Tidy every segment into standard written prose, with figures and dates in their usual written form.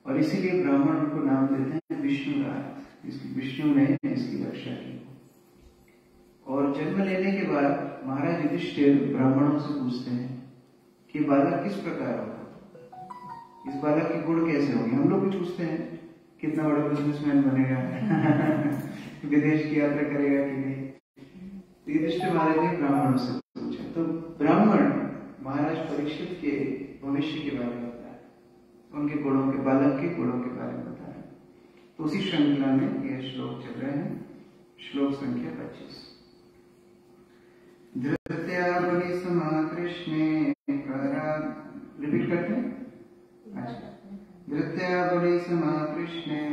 और इसीलिए ब्राह्मण उनको नाम देते हैं विष्णुराज। विष्णु ने इसकी रक्षा की। और जन्म लेने के बाद महाराज युधिष्ठिर ब्राह्मणों से पूछते हैं कि बालक किस प्रकार होगा, इस बालक के गुण कैसे होंगे। हम लोग भी पूछते हैं कितना बड़ा बिजनेसमैन बनेगा विदेश की यात्रा करेगा कि नहीं। युधिष्ठिर महाराज ने ब्राह्मणों से पूछा, तो ब्राह्मण महाराज परीक्षित के भविष्य के बारे में बताया, उनके गुणों के, बालक के गुणों के बारे में बताया। तो उसी श्रृंखला में यह श्लोक चल रहे हैं, श्लोक संख्या 25। धृत्या बलि समाकृष्णे रिपीट करते हैं। अच्छा, धृत्या बलि समाकृष्णे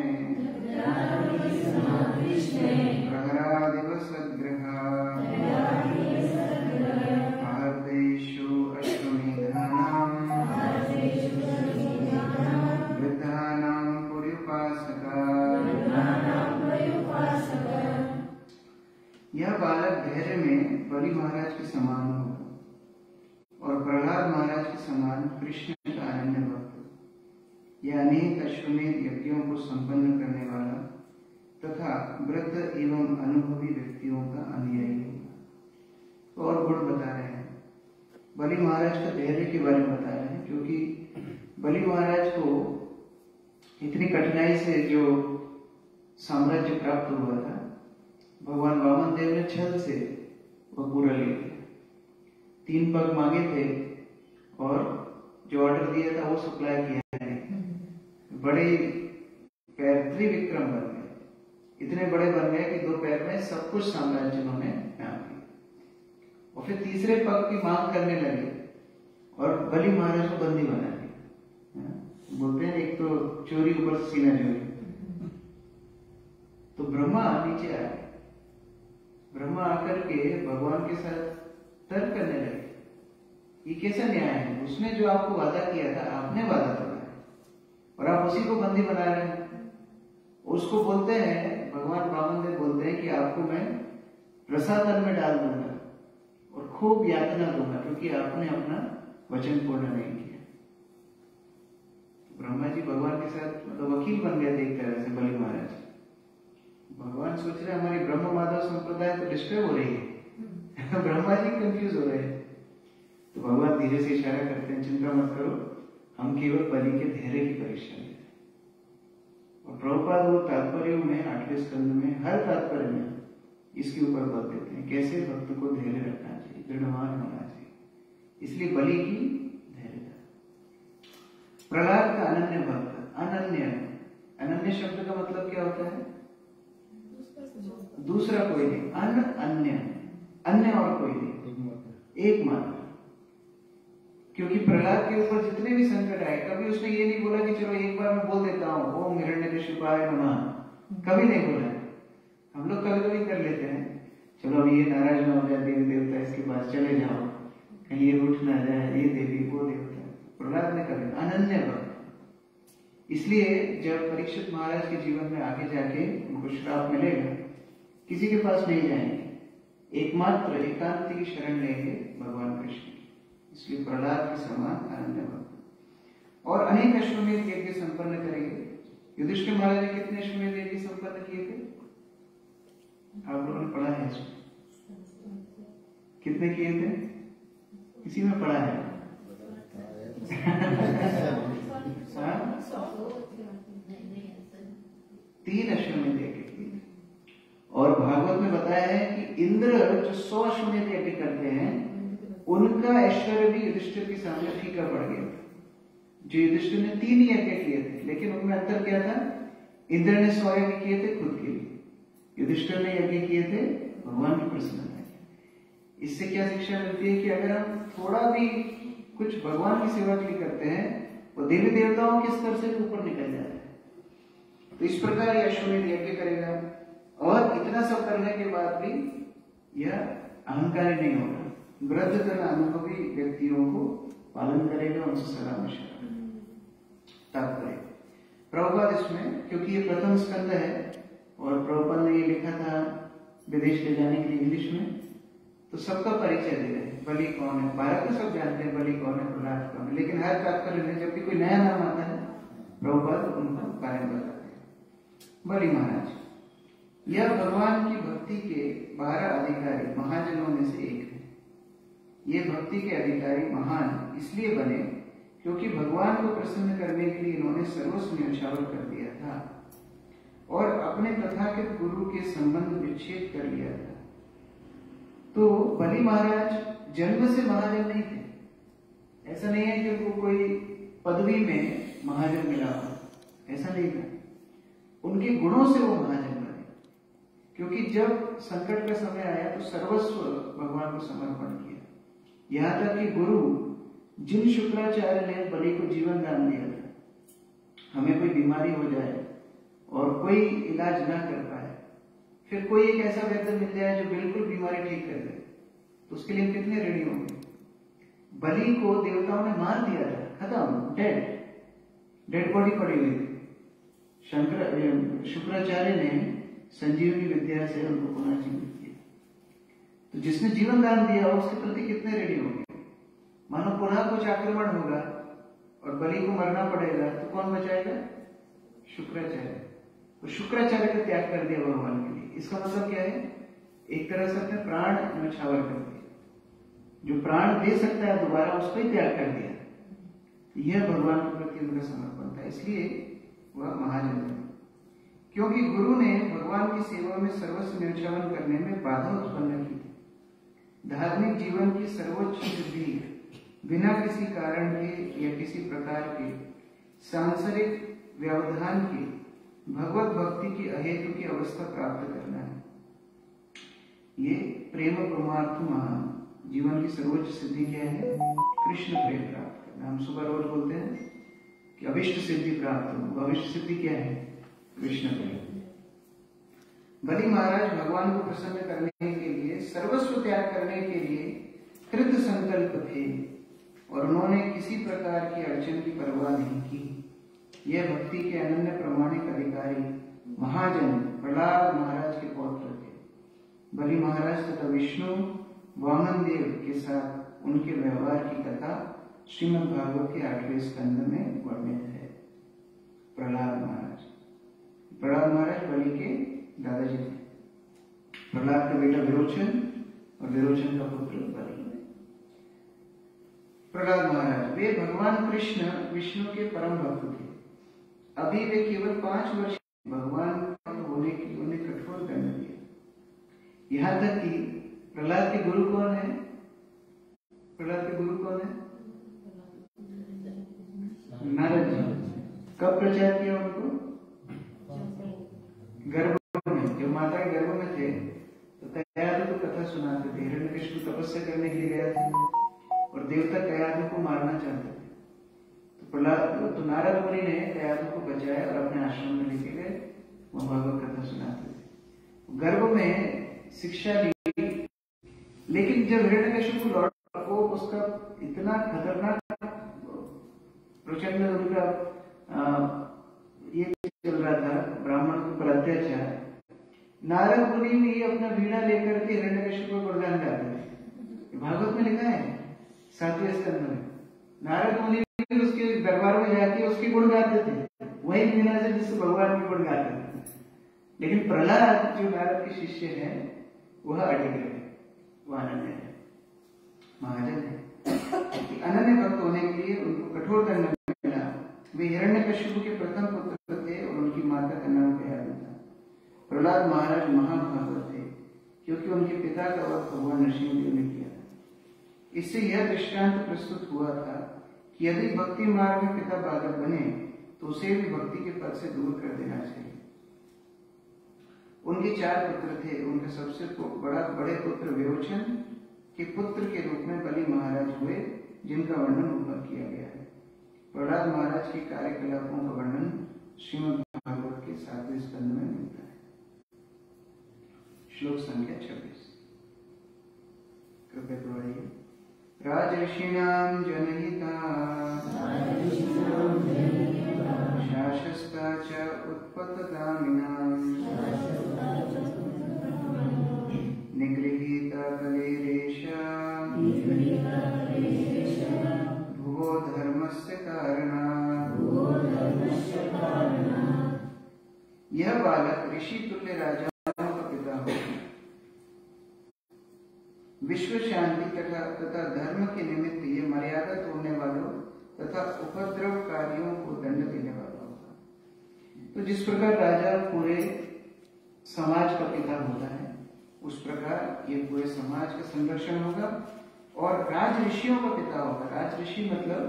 प्रहरादिव सद्ग्रहा आर्देषु अश्वमेधानां वृद्धानां पुर्युपासका। यह बालक धैर्य में बलि महाराज के समान होगा और प्रहलाद महाराज के समान कृष्ण का अनन्य भक्त। यह अनेक अश्वमेध यज्ञों को संपन्न करने वाला तथा वृद्ध एवं अनुभवी व्यक्तियों का अनुयायी होगा। तो और गुण बता रहे हैं, बलि महाराज का धैर्य के बारे में बता रहे हैं, क्योंकि बलि महाराज को इतनी कठिनाई से जो साम्राज्य प्राप्त हुआ था, भगवान वामन देव ने छल से वह पूरा ले लिया। 3 पग मांगे थे और जो ऑर्डर दिया था वो सप्लाई किया नहीं। बड़े पैर, त्रिविक्रम बन गए, इतने बड़े बन गए कि 2 पैर में सब कुछ साम्राज्य उन्होंने नाम लिया। और फिर तीसरे पग की मांग करने लगे और बलि महाराज को बंदी बना दिया। बोलते हैं एक तो चोरी ऊपर सीना चोरी। तो ब्रह्मा नीचे आए, ब्रह्मा आकर के भगवान के साथ तर्क करने लगे, ये कैसा न्याय है, उसने जो आपको वादा किया था आपने वादा तोड़ा है और आप उसी को बंदी बना रहे हैं। उसको बोलते हैं, भगवान वामन देव बोलते हैं कि आपको मैं रसातल में डाल दूंगा और खूब यातना दूंगा क्योंकि आपने अपना वचन पूर्ण नहीं किया। ब्रह्मा जी भगवान के साथ मतलब वकील बन गए एक तरह से बलि महाराज। भगवान सोच रहे हैं हमारी ब्रह्म माधव संप्रदाय तो डिस्टर्ब हो रही है ब्रह्मा जी कंफ्यूज हो रहे हैं। तो भगवान धीरे से इशारा करते हैं, चिंता मत करो, हम केवल बलि के धैर्य की परीक्षा लेते हैं। और प्रभुपाद वो तात्पर्य में 8वें स्कंद में हर तात्पर्य में इसके ऊपर बल देते हैं, कैसे भक्त को धैर्य रखना चाहिए, दृढ़मान होना चाहिए। इसलिए बलि की धैर्यता। प्रहलाद का अनन्य भक्त, अनन्य, अनन्य शब्द का मतलब क्या होता है? दूसरा कोई नहीं, अन्य, अन्य और कोई नहीं, एकमात्र। क्योंकि प्रहलाद के ऊपर जितने भी संकट आए, कभी उसने ये नहीं बोला कि चलो एक बार मैं बोल देता हूँ ओम हिरण्यकशिपाय नमः, कभी नहीं बोला। हम लोग कभी कभी कर लेते हैं, चलो अब ये नाराज ना हो जाए देवी देवता, इसके पास चले जाओ, कहीं ये रूठ ना जाए, ये देवी वो देवता। प्रहलाद ने कभी अनन्य भक्त। इसलिए जब परीक्षित महाराज के जीवन में आगे जाके उनको श्राप मिलेगा, किसी के पास नहीं जाएंगे, एकमात्र एकांत की शरण लेंगे भगवान कृष्ण। इसलिए प्रहलाद के समान अनन्य भक्त। और अनेक अश्वमेध यज्ञ संपन्न करेंगे। युधिष्ठिर महाराज ने कितने अश्वमेध यज्ञ संपन्न किए थे? आप लोगों ने पढ़ा है इसमें? कितने किए थे? किसी में पढ़ा है? 3 अश्वमेध यज्ञ किए। और भागवत में बताया है कि इंद्र जो 100 अश्वमेध यज्ञ करते हैं, उनका ऐश्वर्य भी युधिष्ठिर के सामने फीका पड़ गया। जो युधिष्ठिर ने 3 यज्ञ किए थे, लेकिन उनमें अंतर क्या था? इंद्र ने 100 यज्ञ किए थे खुद के लिए, युधिष्ठिर ने यज्ञ किए थे भगवान की प्रसन्नता के। इससे क्या शिक्षा मिलती है कि अगर हम थोड़ा भी कुछ भगवान की सेवा के लिए करते हैं, वो देवी देवताओं के स्तर से भी ऊपर निकल जाता है। तो इस प्रकार यह अश्वमेध यज्ञ करेगा और इतना सब करने के बाद भी यह अहंकारी नहीं होगा, वृद्ध तथा अनुभवी व्यक्तियों को पालन करेगा, उनसे सलाह मशवरा। तात्पर्य प्रभुपाद इसमें, क्योंकि ये प्रथम स्कंद है और प्रभुपाद ने ये लिखा था विदेश ले जाने के लिए इंग्लिश में, तो सबका परिचय दे रहे हैं। बलि कौन है, भारत में सब जानते हैं बलि कौन है, प्रहलाद कौन है, लेकिन हर तात्पर्य में जब भी कोई नया नाम आता है प्रभुपाद उनको कारण बताते हैं। बलि महाराज, यह भगवान की भक्ति के 12 अधिकारी महाजनों में से एक है। ये भक्ति के अधिकारी महान इसलिए बने क्योंकि भगवान को प्रसन्न करने के लिए इन्होंने सर्वस्व न्यौछावर कर दिया था और अपने तथाकथित गुरु के संबंध विच्छेद कर लिया था। तो बलि महाराज जन्म से महाजन नहीं थे। ऐसा नहीं है कि उनको कोई पदवी में महाजन मिला हो, ऐसा नहीं था। उनके गुणों से वो महाजन बने, क्योंकि जब संकट का समय आया तो सर्वस्व भगवान को समर्पण किया। यहां तक कि गुरु जिन शुक्राचार्य ने बलि को जीवन दान दिया था, हमें कोई बीमारी हो जाए और कोई इलाज ना कर पाए, फिर कोई एक ऐसा वैद्य मिल जाए जो बिल्कुल बीमारी ठीक कर दे, तो उसके लिए कितने ऋणी होंगे। बलि को देवताओं ने मार दिया था, खत्म, डेड बॉडी पड़ी हुई थी। शुक्राचार्य ने संजीवनी विद्या से उनको पुनः जीवित किया। तो जिसने जीवन दान दिया उसके प्रति कितने ऋणी होंगे। मानो पुनः कुछ आक्रमण होगा और बलि को मरना पड़ेगा तो कौन बचाएगा? शुक्राचार्य। तो शुक्राचार्य का त्याग कर दिया भगवान के लिए। इसका मतलब क्या है? एक तरह से अपने प्राण न्यौछावर कर दिया। जो प्राण दे सकता है दोबारा उसको ही त्याग कर दिया। यह भगवान के प्रति उनका समर्पण था, इसलिए वह महाजन बने। क्योंकि गुरु ने भगवान की सेवा में सर्वस्व न्यौछावर करने में बाधा उत्पन्न की थी। धार्मिक जीवन की सर्वोच्च सिद्धि बिना किसी कारण के या किसी प्रकार के सांसारिक व्यवधान के भगवत भक्ति की अहेतु की अवस्था प्राप्त करना है। ये प्रेम परमार्थ महान जीवन की सर्वोच्च सिद्धि क्या है? कृष्ण प्रेम प्राप्त करना। हम सुबह रोज बोलते हैं कि अभिष्ट सिद्धि प्राप्त हो। अभिष्ट सिद्धि क्या है? कृष्ण प्रेम। बलि महाराज भगवान को प्रसन्न करने के लिए, सर्वस्व त्याग करने के लिए कृत संकल्प थे और उन्होंने किसी प्रकार की अड़चन की परवाह नहीं की। यह भक्ति के अनन्य प्रमाणिक अधिकारी महाजन प्रहलाद महाराज के पौत्र थे। बलि महाराज तथा विष्णु वामन देव के साथ उनके व्यवहार की कथा श्रीमद् भागवत के 8वें स्कंद में वर्णित है। प्रहलाद महाराज बलि के दादाजी थे। प्रहलाद का बेटा विरोचन और विरोचन का पुत्र बलि। प्रहलाद महाराज वे भगवान कृष्ण विष्णु के परम भक्त थे। अभी वे केवल 5 वर्ष भगवान होने की उन्हें कठोर दंड दिया। यहां तक कि प्रहलाद के गुरु कौन है? नारद जी। कब प्रचार किया उनको? गर्भ में। जब माता के गर्भ में थे तो कयाधु को कथा सुनाते थे। हिरण्यकशिपु तपस्या करने के लिए गया था और देवता कयाधु को मारना चाहते थे। तो नारद मुनि ने कयाधु को बचाया और अपने आश्रम में लेके गए। वो भगवत कथा सुनाते थे। गर्भ में शिक्षा ली, लेकिन जब हिरण्यकशिपु लौट को उसका इतना खतरनाक प्रचंड उनका ये चल रहा था, ब्राह्मण के ऊपर अत्याचार। नारद मुनि भी अपना वीणा लेकर के हिरण्यकशिपु को गुणगान गाते थे। भागवत में लिखा है 7वें स्कंद में। नारद मुनि भी उसके दरबार में जाके उसके गुण गाते थे, वही वीणा से जिससे भगवान के गुण गाते थे। लेकिन प्रहलाद जो नारद के शिष्य है वह अडिग है, वह अनन्य है, महाजन है। अनन्य भक्त होने के लिए उनको कठोर दंड मिला। वे हिरण्यकशिपु के प्रथम पुत्र थे और उनकी माता का नाम कयाधु था। प्रहलाद महाराज महाभागवत थे क्योंकि उनके पिता का वध भगवान नरसिंहदेव ने किया था। इससे यह दृष्टांत प्रस्तुत हुआ था कि यदि भक्ति मार्ग में पिता बाधक बने तो उसे भी भक्ति के पद से दूर कर देना चाहिए। उनके 4 पुत्र थे। उनके सबसे बड़े पुत्र विरोचन के पुत्र के रूप में बलि महाराज हुए, जिनका वर्णन ऊपर किया गया है। प्रहलाद महाराज के कार्यकलापों का वर्णन श्रीमद् भागवत के 7वें स्कंद में मिलता है। श्लोक संख्या 26। कृपया दोहराइए। राजर्षिणां जनहिता शासस्ता च उत्पतगामिनां निगृहीता कलेरेषा भुवो धर्मस्य कारणात् यह बालक ऋषि तुल्य राजाओं का पिता होगा। विश्व शांति तथा धर्म के निमित्त ये मर्यादा तोड़ने वालों तथा उपद्रवकारियों को दंड देने वाला होगा। तो जिस प्रकार राजा पूरे समाज का पिता होता है, उस प्रकार ये पूरे समाज का संरक्षण होगा। और राज ऋषियों का पिता होगा। राज ऋषि मतलब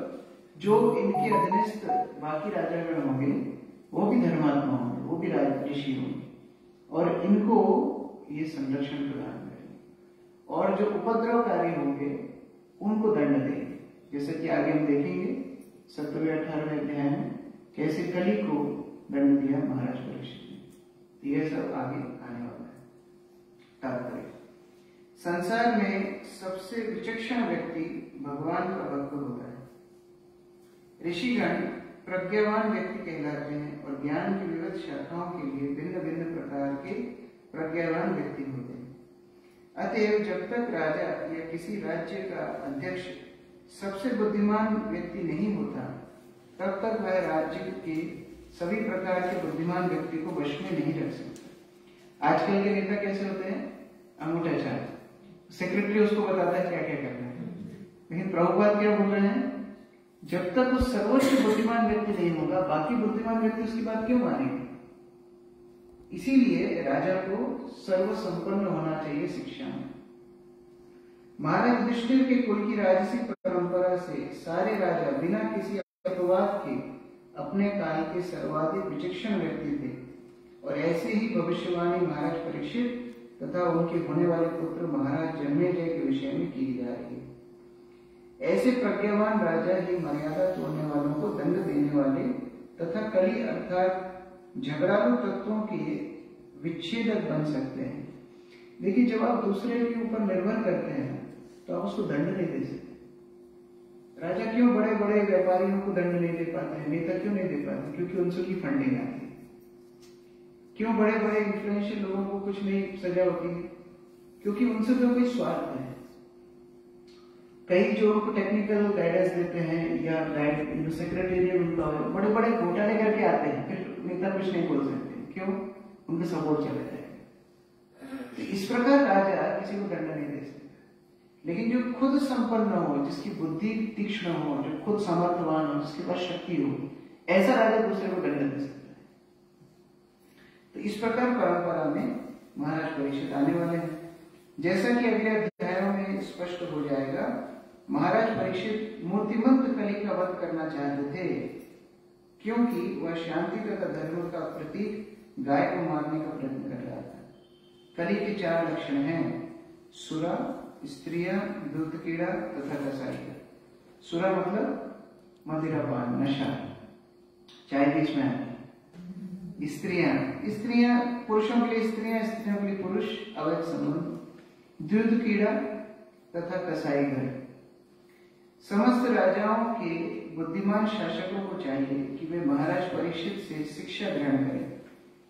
जो इनके अधीनस्थ बाकी राजागण होंगे, वो भी धर्मात्मा होंगे, वो भी राज ऋषि होंगे, और इनको ये संरक्षण प्रदान करेंगे। और जो उपद्रवकारी होंगे उनको दंड देंगे। जैसे कि आगे हम देखेंगे 17वें 18वें अध्याय में कैसे कली को दंड दिया महाराज परीक्षित ने। ये सब आगे आने वाला है। तात्पर्य, संसार में सबसे विचक्षण व्यक्ति भगवान का भक्त होता है। ऋषिगण प्रज्ञावान व्यक्ति कहलाते हैं और ज्ञान की विविध शाखाओं के लिए भिन्न भिन्न प्रकार के प्रज्ञावान व्यक्ति होते हैं। अतएव जब तक राजा या किसी राज्य का अध्यक्ष सबसे बुद्धिमान व्यक्ति नहीं होता, तब तक वह राज्य के सभी प्रकार के बुद्धिमान व्यक्ति को वश में नहीं रख सकता। आजकल के नेता कैसे होते हैं? अंगूठा छाप, सेक्रेटरी उसको बताता है क्या क्या करना है। लेकिन प्रभुपाद क्या बोल रहे हैं? जब तक वो सर्वोच्च बुद्धिमान व्यक्ति नहीं होगा, बाकी बुद्धिमान व्यक्ति उसकी बात क्यों मानेंगे? इसीलिए राजा को सर्वसंपन्न होना चाहिए शिक्षा में। महाराज युधिष्ठिर के कुल की राजसी परंपरा से सारे राजा बिना किसी अपवाद के अपने काल के सर्वाधिक विचक्षण व्यक्ति थे। और ऐसे ही भविष्यवाणी महाराज परीक्षित तथा उनके होने वाले पुत्र महाराज जन्मेजय के विषय में की जा रही है। ऐसे प्रज्ञावान राजा ही मर्यादा तोड़ने वालों को दंड देने वाले तथा कली अर्थात झगड़ालू तत्वों के विच्छेदक बन सकते हैं। लेकिन जब आप दूसरे के ऊपर निर्भर करते हैं तो आप उसको दंड नहीं दे सकते। राजा क्यों बड़े बड़े व्यापारियों को दंड नहीं दे पाते हैं? नेता क्यों नहीं दे पाते? क्योंकि उनसे की फंडिंग आती है। क्यों बड़े बड़े इन्फ्लुएंशियल लोगों को कुछ नहीं सजा होती है? क्योंकि उनसे तो कोई स्वार्थ है। कई जो उनको टेक्निकल गाइडेंस देते हैं या सेक्रेटेरियल एम्प्लॉय बड़े बड़े घोटाले करके आते हैं, फिर नेता कुछ नहीं बोल सकते। क्यों? उनका सपोर्ट चला जाएगा। तो इस प्रकार राजा किसी को दंड नहीं दे सकता। लेकिन जो खुद संपन्न हो, जिसकी बुद्धि तीक्ष्ण हो, जो खुद समर्थवान हो, जिसके पास शक्ति हो, ऐसा राजा दूसरे को दंड दे सकता है। तो इस प्रकार परंपरा में महाराज परीक्षित आने वाले हैं। जैसा कि अगले अध्यायों में स्पष्ट हो जाएगा, महाराज परीक्षित मूर्तिमंत कली का वध करना चाहते थे, क्योंकि वह शांति तथा धर्म का प्रतीक गाय को मारने का प्रयत्न कर रहा था। कली के 4 लक्षण हैं: सुरा, स्त्रियां, दूध कीड़ा तथा कसाई। सुरा मतलब मदिरापान, नशा, चाय बीच में आती है। स्त्रियां पुरुषों के लिए स्त्रियां, स्त्रियों के लिए पुरुष, अवैध संबंध। दूध कीड़ा तथा कसाई घर। समस्त राजाओं के बुद्धिमान शासकों को चाहिए कि वे महाराज परीक्षित से शिक्षा ग्रहण करें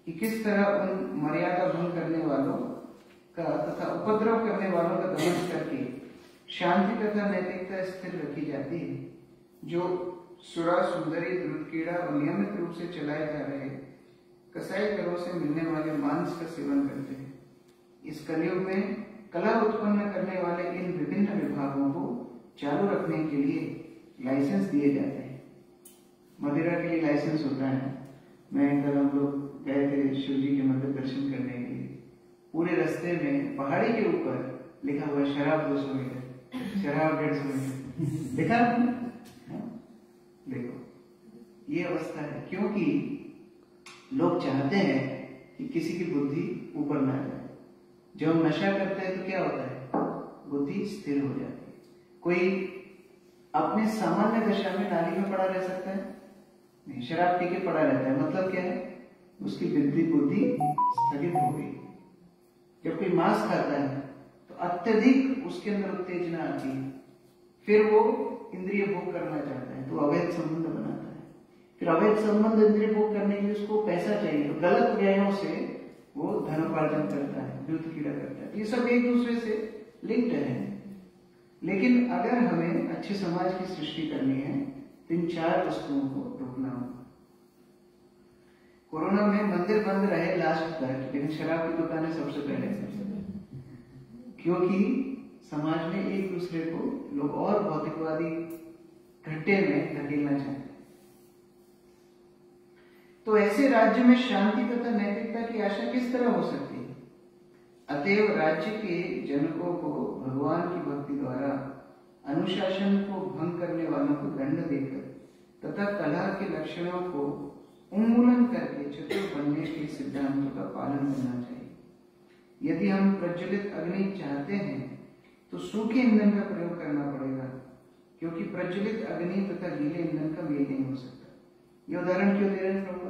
कि किस तरह उन मर्यादा भंग करने वालों का तथा उपद्रव करने वालों का दमन करके शांति तथा नैतिकता स्थिर रखी जाती है। जो सुरा, सुंदरी, दूध कीड़ा और नियमित रूप से चलाए जा रहे कसाई घरों से मिलने वाले मांस का सेवन करते हैं। इस कलयुग में कलह उत्पन्न करने वाले इन विभिन्न विभागों को चालू रखने के लिए लाइसेंस दिए जाते हैं। मदिरा के लिए लाइसेंस होता है। मैं कल हम लोग गए थे शिव जी के मंदिर दर्शन करने के लिए। पूरे रास्ते में पहाड़ी के ऊपर लिखा हुआ शराब 200 मीटर, शराब 150 मीटर लिखा आपने? देखो ये अवस्था है, क्योंकि लोग चाहते हैं कि किसी की बुद्धि ऊपर ना जाए। जब हम नशा करते हैं तो क्या होता है? बुद्धि स्थिर हो जाती है। कोई अपने सामान्य दशा में नाली में पड़ा रह सकता है? नहीं, शराब पी के पड़ा रहता है। मतलब क्या है? उसकी बुद्धि स्थगित हो गई। जब कोई मांस खाता है तो अत्यधिक उसके अंदर उत्तेजना आती है, फिर वो इंद्रिय भोग करना चाहता है, तो अवैध संबंध बनाता है। फिर अवैध संबंध इंद्रिय भोग करने के लिए उसको पैसा चाहिए, तो गलत व्ययों से वो धनोपार्जन करता है, दूध कीड़ा करता है। ये सब एक दूसरे से लिंक्ड है। लेकिन अगर हमें अच्छे समाज की सृष्टि करनी है तो इन 4 वस्तुओं को रोकना होगा। कोरोना में मंदिर बंद रहे लास्ट तक, लेकिन शराब की दुकानें सबसे पहले, क्योंकि समाज में एक दूसरे को लोग और भौतिकवादी घट्टे में धकेलना चाहते हैं। तो ऐसे राज्य में शांति तथा नैतिकता की आशा किस तरह हो सकती है? अतएव राज्य के जनकों को भगवान की भक्ति द्वारा अनुशासन को भंग करने वालों को दंड देकर तथा कलह के लक्षणों को उन्मूलन करके चतुर बनने के सिद्धांतों का पालन करना चाहिए। यदि हम प्रज्वलित अग्नि चाहते हैं तो सूखे ईंधन का प्रयोग करना पड़ेगा, क्योंकि प्रज्वलित अग्नि तथा गीले ईंधन का मेल नहीं हो सकता। ये उदाहरण क्यों दे रहे हैं प्रभु?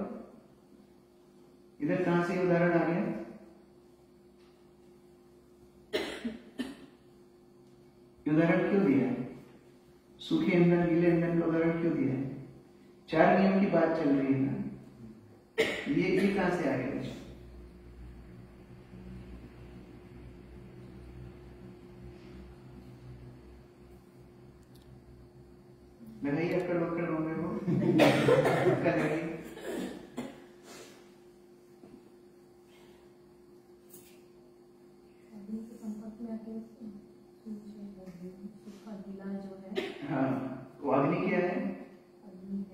इधर कहां से उदाहरण आ गया? उदाहरण क्यों दिया है? सूखे ईंधन गीले ईंधन का उदाहरण क्यों दिया है? 4 नियम की बात चल रही है ना, ये कहां से आ गया? लगाइए अक्कड़ बक्कड़ होंगे वो अक्कड़ लगाइए। हाँ, वो अग्नि क्या है?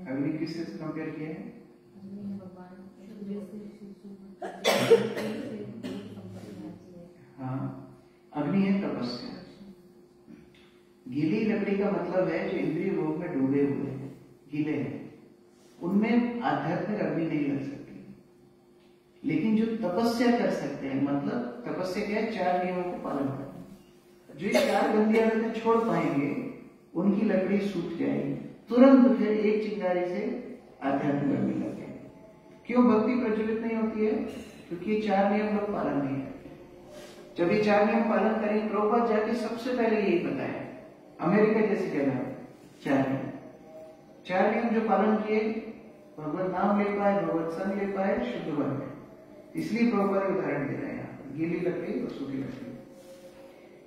अग्नि किससे कंपेयर किया है? हाँ, अग्नि है तपस्या। गीली लकड़ी का मतलब है जो इंद्रिय भोग में डूबे हुए हैं, गीले हैं, उनमें आध्यात्मिक अग्नि नहीं लग सकती। लेकिन जो तपस्या कर सकते हैं, मतलब तपस्या क्या है? 4 नियमों को पालन करना। जो 4 गंदी आदतें छोड़ पाएंगे उनकी लकड़ी सूख जाएगी, तुरंत फिर एक चिंगारी से आध्यात्मिक अग्नि लग जाएगी। क्यों भक्ति प्रज्वलित नहीं होती है? क्योंकि ये 4 नियम लोग पालन नहीं करते। जब ये 4 नियम पालन करेंगे, प्रभुपाद जाके सबसे पहले यही बताया, अमेरिका जैसी जगह 4 नियम जो पालन किए, भगवत नाम ले पाए, भगवत संग ले पाए, शुद्ध बन गए। इसलिए प्रभुपाद उदाहरण दे रहे हैं यहाँ, गीली लकड़ी और सूखी लकड़ी।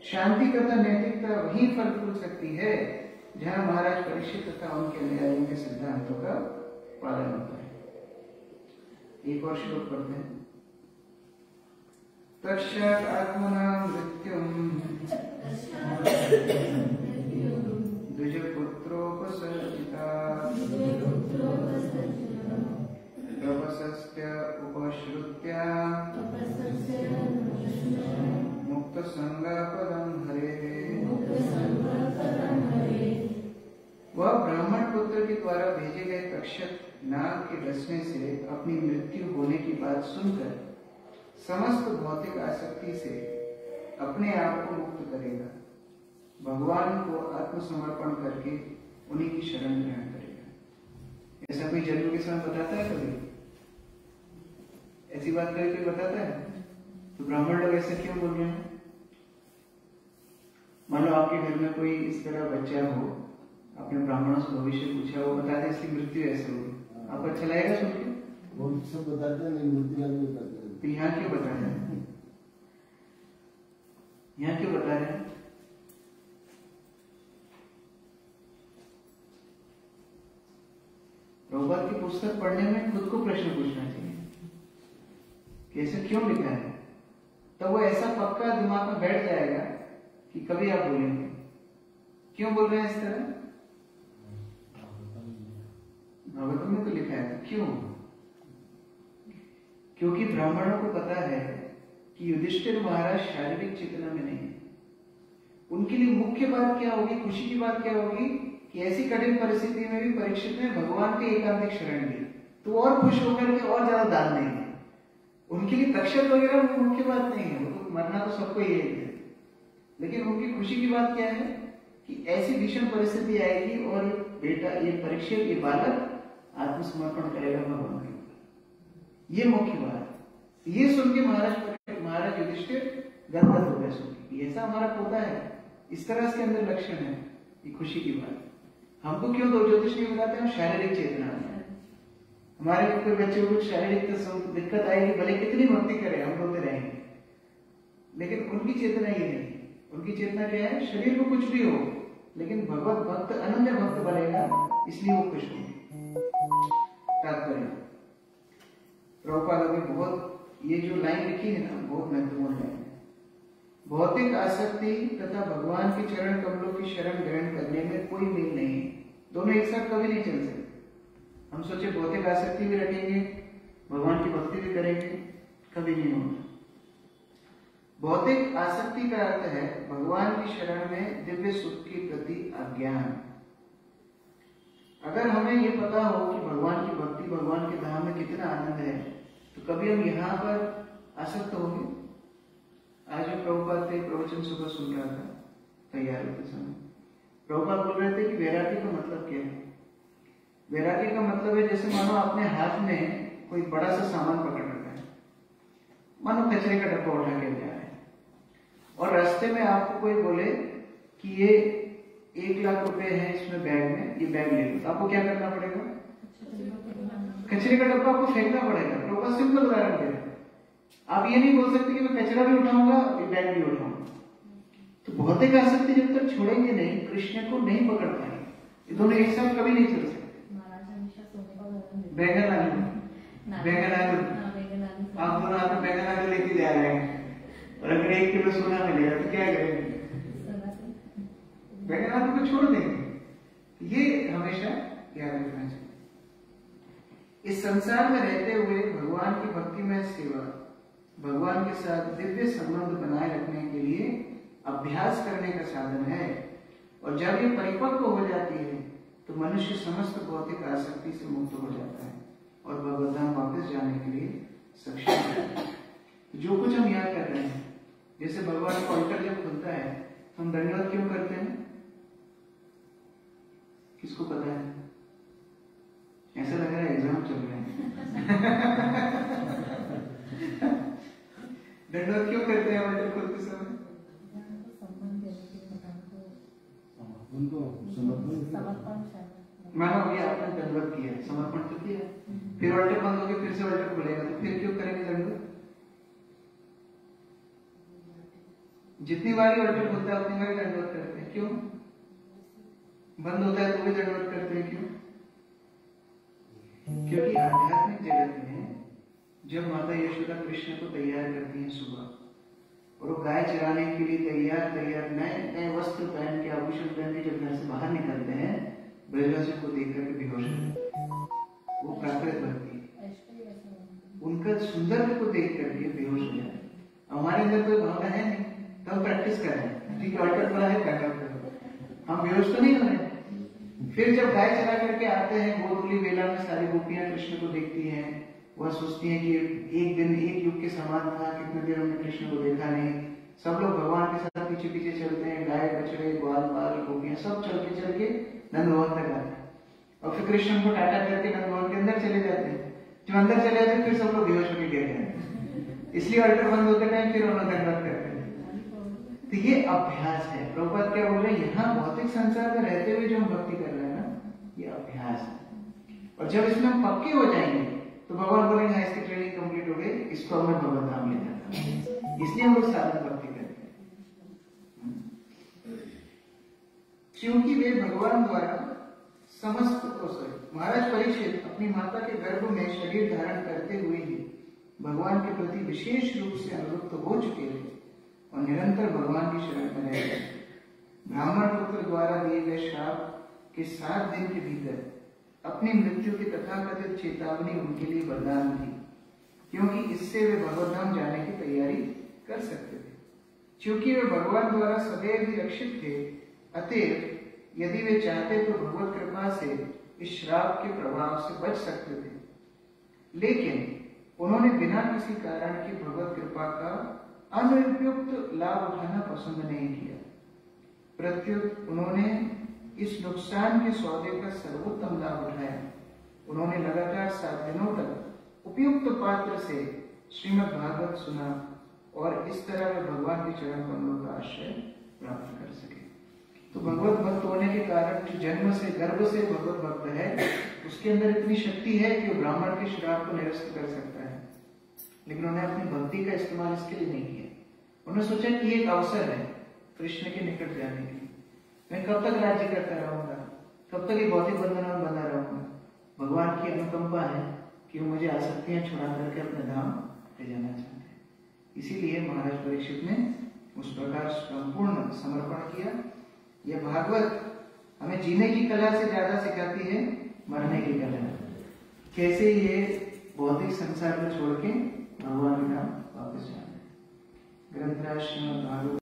शांति तथा नैतिकता वही फल फूल सकती है जहां महाराज परीक्षित तथा उनके अनुयायियों के सिद्धांतों का पालन होता है। एक और श्लोक पढ़ते हैं। तस्यात् आत्मना मृत्युम द्विजपुत्रोपसर्जिता प्रवसस्य उपश्रुत्या मुक्तसंगापदं हरे। वह ब्राह्मण पुत्र के द्वारा भेजे गए तक्षक नाग के डसने से अपनी मृत्यु होने की बात सुनकर समस्त भौतिक आसक्ति से अपने आप को मुक्त करेगा, भगवान को आत्मसमर्पण करके उन्हीं की शरण ग्रहण करेगा। ऐसा कोई जन्म के समय बताता है? कभी ऐसी बात कभी कोई बताता है? तो ब्राह्मण लोग ऐसे क्यों बोल रहे हैं? मान लो आपके घर में कोई इस तरह बच्चा हो, आपने ब्राह्मणों से भविष्य पूछा, वो बता दे इसकी मृत्यु ऐसे होगी, आपको अच्छा लगेगा सुन के? वो सब बताते हैं, नहीं मृत्यु नहीं बताते। तो यहाँ क्यों बता रहे हैं? यहाँ क्यों बता रहे हैं? प्रभुपाद की पुस्तक पढ़ने में खुद को प्रश्न पूछना चाहिए कि ऐसा क्यों लिखा है, तो वो ऐसा पक्का दिमाग में बैठ जाएगा कि कभी आप बोलेंगे क्यों बोल रहे हैं इस तरह। भागवतम में तो लिखा है, तो क्यों? क्योंकि ब्राह्मणों को पता है कि युधिष्ठिर महाराज शारीरिक चेतना में नहीं है। उनके लिए मुख्य बात क्या होगी, खुशी की बात क्या होगी कि ऐसी कठिन परिस्थिति में भी परीक्षित ने भगवान के एकांतिक शरण ली, तो और खुश होकर के और ज्यादा दान देंगे। उनके लिए तक्षक वगैरह वो मुख्य बात नहीं है, वो तो मरना तो सबको ही है, लेकिन उनकी खुशी की बात क्या है कि ऐसी भीषण परिस्थिति आएगी और ये बेटा, ये परीक्षित, ये बालक आत्मसमर्पण करेगा भगवान के ऊपर। ये मुख्य बात। ये सुन के महाराज युधिष्ठिर गदगद हो गए सुन के, ऐसा हमारा पोता है, इस तरह के अंदर लक्षण है, ये खुशी की बात। हमको क्यों दो ज्योतिष नहीं बताते हैं? शारीरिक चेतना है। हमारे कोई बच्चे को शारीरिक दिक्कत आएगी, भले कितनी भक्ति करें, हम रोते रहेंगे, लेकिन उनकी चेतना ये नहीं। उनकी चेतना क्या है? शरीर को कुछ भी हो, लेकिन भगवत भक्त अनन्य भक्त बनेगा, इसलिए वो खुश होंगे। तात्पर्य प्रभुपाद अभी बहुत ये जो लाइन लिखी है ना बहुत महत्वपूर्ण लाइन है। भौतिक आसक्ति तथा भगवान के चरण कमलों की शरण ग्रहण करने में कोई मेल नहीं है, दोनों एक साथ कभी नहीं चल सकते। हम सोचे भौतिक आसक्ति भी रखेंगे भगवान की भक्ति भी करेंगे, कभी नहीं होगा। भौतिक आसक्ति का अर्थ है भगवान की शरण में दिव्य सुख के प्रति अज्ञान। अगर हमें ये पता हो कि भगवान की भक्ति भगवान के धाम में कितना आनंद है तो कभी हम यहाँ पर आसक्त होंगे। आज जो प्रभुपाद थे प्रवचन सुबह सुन रहा था तैयार होते समय, प्रभुपाद बोल रहे थे कि वैराग्य का मतलब क्या है। वैराग्य का मतलब है जैसे मानो आपने हाथ में कोई बड़ा सा सामान पकड़ रखा है, मानो कचरे का डब्बा उठा के जा रहे हैं और रास्ते में आपको कोई बोले कि ये 1 लाख रुपए है इसमें बैग में, ये बैग ले लो, तो आपको क्या करना पड़ेगा? कचरे का डब्बा आपको फेंकना पड़ेगा। प्रभुपाद सिंपल उदाहरण दे रहे हैं। आप ये नहीं बोल सकते कि मैं कचरा भी उठाऊंगा ये बैग भी उठाऊंगा। तो भौतिक आसक्ति जब तक छोड़ेंगे नहीं कृष्ण को नहीं पकड़ पाएंगे, ये दोनों एक साथ कभी नहीं चल सकते। बैगन आलू आप दोनों हाथ में बैगन आलू लेके जा रहे हैं और अगर 1 किलो सोना मिलेगा तो क्या करेंगे? बैगन आलू को छोड़ देंगे। ये हमेशा याद रखना चाहिए। इस संसार में रहते हुए भगवान की भक्तिमय सेवा, भगवान के साथ दिव्य संबंध बनाए रखने के लिए अभ्यास करने का साधन है। और जब ये परिपक्व हो जाती है तो मनुष्य समस्त भौतिक आसक्ति से मुक्त हो जाता है और भगवत धाम वापस जाने के लिए सक्षम है। जो कुछ हम यहाँ कर रहे हैं, जैसे भगवान का ऑल्टर जब खुलता है तो हम दंडवत क्यों करते हैं? किसको पता है? ऐसा लग रहा है एग्जाम चल रहे हैं। दंडवत क्यों करते हैं ऑल्टर खुलते समय? उनको समर्पण मानो अभी आपने दंडवत किया, समर्पण तो किया, फिर ऑल्टर बंद हो गया, फिर से ऑल्टर खुलेगा, तो फिर क्यों करेंगे दंडवत? जितनी बार ऑल्टर खुलता है उतनी बार दंडवत करते हैं। क्यों? बंद होता है तो भी दंडवत करते हैं। क्यों? क्योंकि आध्यात्मिक जगत में जब माता यशोदा कृष्ण को तैयार करती हैं सुबह और वो गाय चराने के लिए तैयार नए नए वस्त्र पहन के आभूषण पहन के जब घर से बाहर निकलते हैं, ब्रजवासी को देख करके बेहोश हो जाते हैं। वो प्राकृत भक्ति, उनका सुंदर को देख करके बेहोश हो जाते हैं। हमारे अंदर कोई भावना है नहीं तो हम प्रैक्टिस कर रहे हैं, ठीक है ऑल्टर खुला है बैकअप करो, हम बेहोश तो नहीं हो रहे। फिर जब गाय चरा करके आते हैं गोधूली वेला में सारी गोपियां कृष्ण को देखती हैं, वह सोचती हैं कि एक दिन एक युग के समान था, कितने देर हमने कृष्ण को देखा नहीं। सब लोग भगवान के साथ पीछे पीछे चलते हैं, गाय बछड़े ग्वाल बाल गोपियां सब चल के नंद भवन तक आते हैं और फिर कृष्ण को टाटा करके नंद भवन के अंदर चले जाते हैं। जब अंदर चले जाते हैं फिर सब लोग बेहोश होकर गिर जाते हैं, इसलिए ऑल्टर बंद होते टाइम फिर उन्होंने दंडवत करते हैं। तो ये अभ्यास है। प्रभुपाद क्या बोल रहे हैं, यहाँ भौतिक संसार में रहते हुए जो हम भक्ति कर रहे हैं ना, ये अभ्यास है। और जब इसमें हम पक्के हो जाएंगे तो भगवान बोलेंगे हाँ इसकी ट्रेनिंग कंप्लीट हो गई, इसको मैं भगवत धाम ले जाता हूँ। इसलिए हम लोग साधन भक्ति करते हैं, क्योंकि वे भगवान द्वारा समस्त महाराज परीक्षित अपनी माता के गर्भ में शरीर धारण करते हुए ही भगवान के प्रति विशेष रूप से अनुरक्त हो चुके थे और निरंतर भगवान की शरण में रह गए। ब्राह्मण पुत्र द्वारा दिए गए श्राप के 7 दिन के भीतर अपनी मृत्यु की तथाकथित चेतावनी उनके लिए वरदान थी, क्योंकि इससे वे भगवत धाम जाने की तैयारी कर सकते थे। क्योंकि वे भगवान द्वारा सदैव ही रक्षित थे, अतएव यदि वे चाहते तो भगवत कृपा से इस श्राप के प्रभाव से बच सकते थे। लेकिन उन्होंने बिना किसी कारण की भगवत कृपा का अनुपयुक्त लाभ उठाना पसंद नहीं किया। प्रत्युत उन्होंने इस नुकसान के सौदे का सर्वोत्तम लाभ उठाया। उन्होंने लगातार 7 दिनों तक उपयुक्त पात्र से श्रीमद् भागवत सुना और इस तरह वे भगवान के चरण कमलों का आश्रय प्राप्त कर सके। तो भगवत भक्त होने के कारण जो जन्म से गर्भ से भगवत भक्त है, उसके अंदर इतनी शक्ति है कि वो ब्राह्मण के श्राप को निरस्त कर सकता है। लेकिन उन्होंने अपनी भक्ति का इस्तेमाल इसके लिए नहीं किया। उन्होंने सोचा कि एक अवसर है कृष्ण के निकट जाने के लिए। मैं कब तक राज्य करता रहूंगा, कब तक ये भौतिक बंधनों में बंधा रहूंगा। भगवान की अनुकंपा है, कि वो मुझे आसक्तियां छुड़ा करके अपने धाम ले जाना चाहते हैं। इसीलिए महाराज परीक्षित ने उस प्रकार संपूर्ण समर्पण किया। यह भागवत हमें जीने की कला से ज्यादा सिखाती है मरने की कला, कैसे ये भौतिक संसार को छोड़ के भगवान के नाम वापस जाना है। ग्रंथराज श्रीमद् भागवत